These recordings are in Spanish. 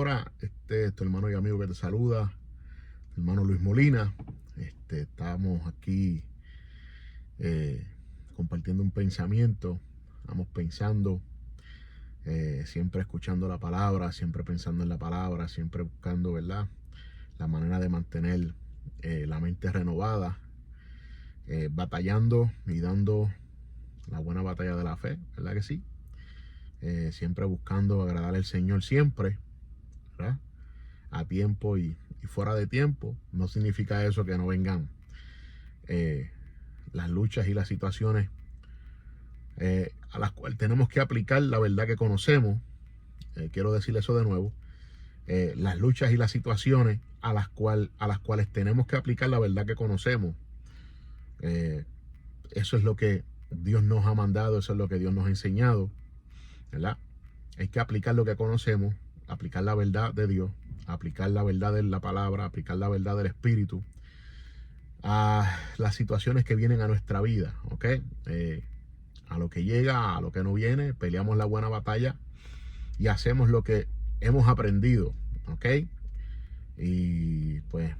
hora. Tu hermano y amigo que te saluda, hermano Luis Molina. Estamos aquí compartiendo un pensamiento. Estamos pensando, siempre escuchando la palabra, siempre pensando en la palabra, siempre buscando, ¿verdad?, la manera de mantener la mente renovada, batallando y dando la buena batalla de la fe, ¿verdad que sí? Siempre buscando agradar al Señor, siempre, ¿verdad?, a tiempo y fuera de tiempo. No significa eso que no vengan las luchas y las situaciones a las cuales tenemos que aplicar la verdad que conocemos. Quiero decir eso de nuevo. Las luchas y las situaciones a las cuales tenemos que aplicar la verdad que conocemos. Eso es lo que Dios nos ha mandado, eso es lo que Dios nos ha enseñado, ¿verdad? Hay que aplicar lo que conocemos, aplicar la verdad de Dios, aplicar la verdad de la palabra, aplicar la verdad del Espíritu a las situaciones que vienen a nuestra vida, ¿ok? A lo que llega, a lo que no viene, peleamos la buena batalla y hacemos lo que hemos aprendido, ¿ok? Y pues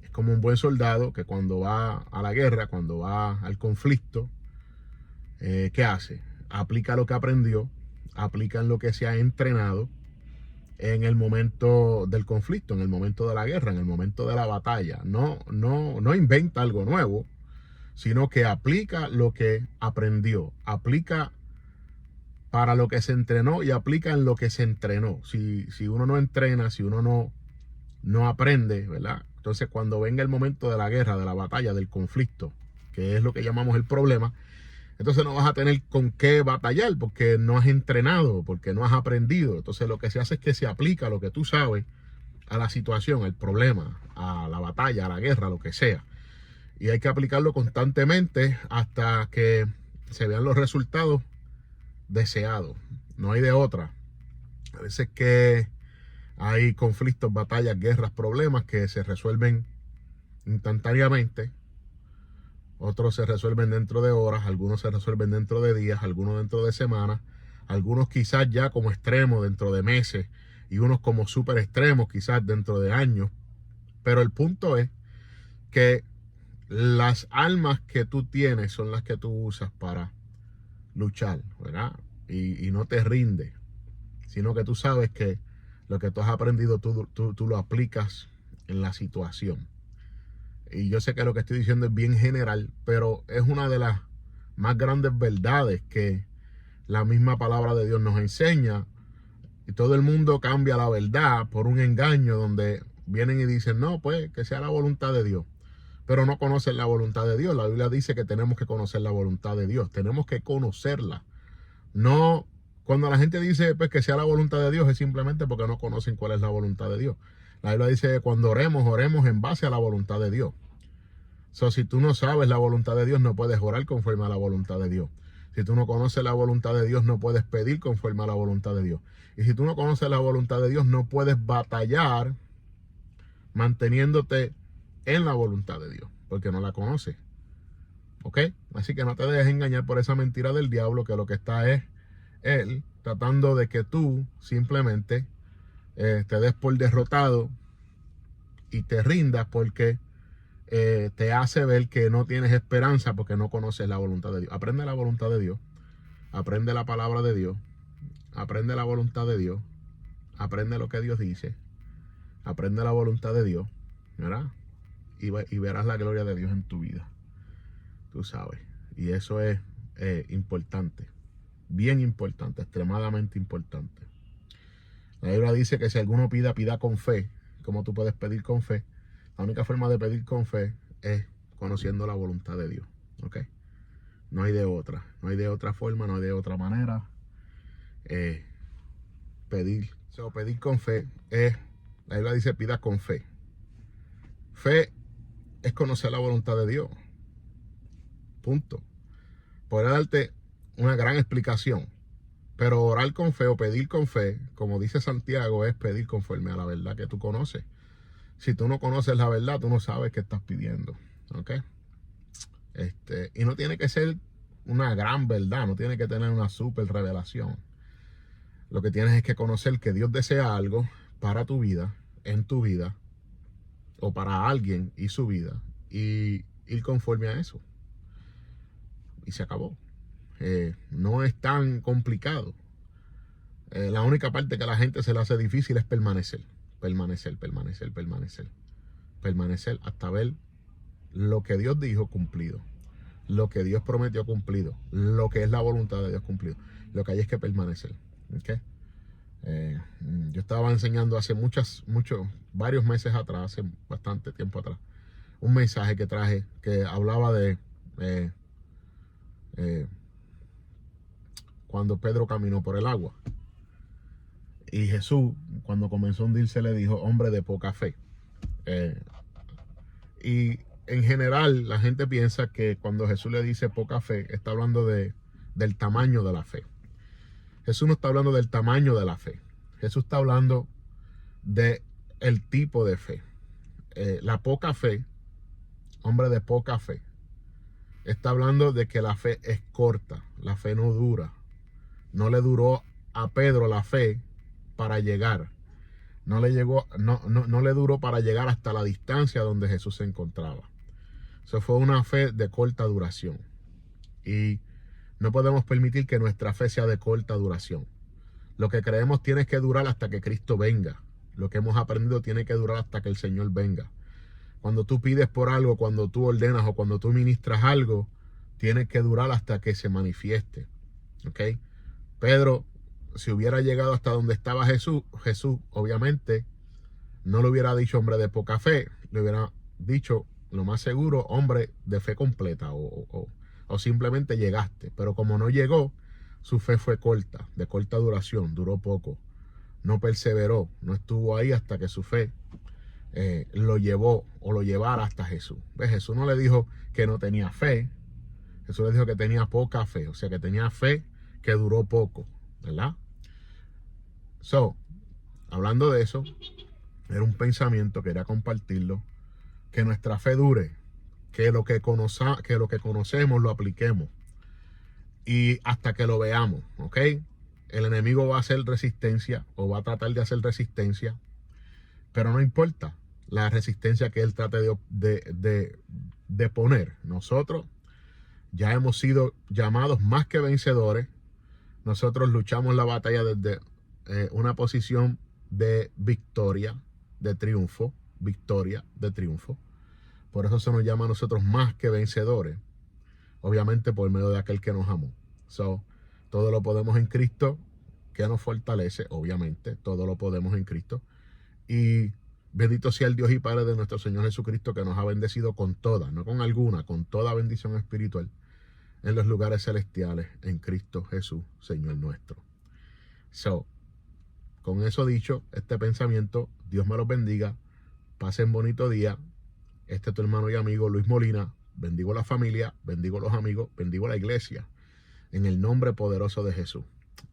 es como un buen soldado que cuando va a la guerra, cuando va al conflicto, ¿qué hace? Aplica lo que aprendió, aplica en lo que se ha entrenado en el momento del conflicto, en el momento de la guerra, en el momento de la batalla. No inventa algo nuevo, sino que aplica lo que aprendió, aplica para lo que se entrenó y aplica en lo que se entrenó. Si uno no entrena, si uno no aprende, ¿verdad? Entonces cuando venga el momento de la guerra, de la batalla, del conflicto, que es lo que llamamos el problema, entonces no vas a tener con qué batallar porque no has entrenado, porque no has aprendido. Entonces lo que se hace es que se aplica lo que tú sabes a la situación, al problema, a la batalla, a la guerra, lo que sea. Y hay que aplicarlo constantemente hasta que se vean los resultados deseados. No hay de otra. A veces que hay conflictos, batallas, guerras, problemas que se resuelven instantáneamente. Otros se resuelven dentro de horas, algunos se resuelven dentro de días, algunos dentro de semanas, algunos quizás ya como extremos dentro de meses y unos como súper extremos quizás dentro de años. Pero el punto es que las armas que tú tienes son las que tú usas para luchar, ¿verdad? Y no te rindes, sino que tú sabes que lo que tú has aprendido tú lo aplicas en la situación. Y yo sé que lo que estoy diciendo es bien general, pero es una de las más grandes verdades que la misma palabra de Dios nos enseña. Y todo el mundo cambia la verdad por un engaño donde vienen y dicen, no, pues que sea la voluntad de Dios. Pero no conocen la voluntad de Dios. La Biblia dice que tenemos que conocer la voluntad de Dios. Tenemos que conocerla. No, cuando la gente dice pues que sea la voluntad de Dios, es simplemente porque no conocen cuál es la voluntad de Dios. La Biblia dice que cuando oremos en base a la voluntad de Dios. Si tú no sabes la voluntad de Dios, no puedes orar conforme a la voluntad de Dios. Si tú no conoces la voluntad de Dios, no puedes pedir conforme a la voluntad de Dios. Y si tú no conoces la voluntad de Dios, no puedes batallar manteniéndote en la voluntad de Dios, porque no la conoces. ¿Ok? Así que no te dejes engañar por esa mentira del diablo, que lo que está es él tratando de que tú simplemente te des por derrotado y te rindas porque te hace ver que no tienes esperanza porque no conoces la voluntad de Dios. Aprende la voluntad de Dios, aprende la palabra de Dios, aprende la voluntad de Dios, aprende lo que Dios dice, aprende la voluntad de Dios, ¿verdad? Y verás la gloria de Dios en tu vida, tú sabes. Y eso es importante, bien importante, extremadamente importante. La Biblia dice que si alguno pida con fe. ¿Cómo tú puedes pedir con fe? La única forma de pedir con fe es conociendo la voluntad de Dios, ¿ok? No hay de otra, no hay de otra forma, no hay de otra manera. Pedir con fe es, la Biblia dice pida con fe. Fe es conocer la voluntad de Dios, punto. Podría darte una gran explicación, pero orar con fe o pedir con fe, como dice Santiago, es pedir conforme a la verdad que tú conoces. Si tú no conoces la verdad, tú no sabes qué estás pidiendo, ¿ok? Y no tiene que ser una gran verdad, no tiene que tener una super revelación. Lo que tienes es que conocer que Dios desea algo, para tu vida, en tu vida, o para alguien y su vida, y ir conforme a eso. Y se acabó. No es tan complicado. La única parte que a la gente se le hace difícil es permanecer. Permanecer hasta ver lo que Dios dijo cumplido, lo que Dios prometió cumplido, lo que es la voluntad de Dios cumplido. Lo que hay es que permanecer. ¿Okay? Yo estaba enseñando hace varios meses atrás, hace bastante tiempo atrás, un mensaje que traje que hablaba de cuando Pedro caminó por el agua. Y Jesús, cuando comenzó a hundirse, le dijo, hombre de poca fe. Y en general, la gente piensa que cuando Jesús le dice poca fe, está hablando del tamaño de la fe. Jesús no está hablando del tamaño de la fe. Jesús está hablando de el tipo de fe. La poca fe, hombre de poca fe, está hablando de que la fe es corta, la fe no dura. No le duró a Pedro la fe para llegar. No le duró para llegar hasta la distancia donde Jesús se encontraba. Eso fue una fe de corta duración. Y no podemos permitir que nuestra fe sea de corta duración. Lo que creemos tiene que durar hasta que Cristo venga. Lo que hemos aprendido tiene que durar hasta que el Señor venga. Cuando tú pides por algo, cuando tú ordenas o cuando tú ministras algo, tiene que durar hasta que se manifieste. ¿Ok? Pedro, si hubiera llegado hasta donde estaba Jesús obviamente no le hubiera dicho hombre de poca fe, le hubiera dicho lo más seguro hombre de fe completa o simplemente llegaste. Pero como no llegó, su fe fue corta, de corta duración, duró poco, no perseveró, no estuvo ahí hasta que su fe lo llevó o lo llevara hasta Jesús. ¿Ves? Jesús no le dijo que no tenía fe, Jesús le dijo que tenía poca fe, o sea que tenía fe que duró poco, ¿verdad? Hablando de eso, era un pensamiento, quería compartirlo, que nuestra fe dure, que lo que conocemos lo apliquemos y hasta que lo veamos, ¿ok? El enemigo va a hacer resistencia o va a tratar de hacer resistencia, pero no importa la resistencia que él trate de poner. Nosotros ya hemos sido llamados más que vencedores. Nosotros luchamos la batalla desde una posición de victoria, de triunfo, victoria, de triunfo. Por eso se nos llama a nosotros más que vencedores, obviamente por medio de aquel que nos amó. Todo lo podemos en Cristo, que nos fortalece, obviamente, todo lo podemos en Cristo. Y bendito sea el Dios y Padre de nuestro Señor Jesucristo, que nos ha bendecido con toda, no con alguna, con toda bendición espiritual en los lugares celestiales en Cristo Jesús, Señor nuestro. Con eso dicho, este pensamiento, Dios me los bendiga. Pasen bonito día. Este es tu hermano y amigo Luis Molina. Bendigo la familia, bendigo los amigos, bendigo la iglesia. En el nombre poderoso de Jesús.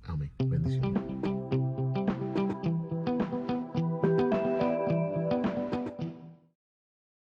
Amén. Bendiciones.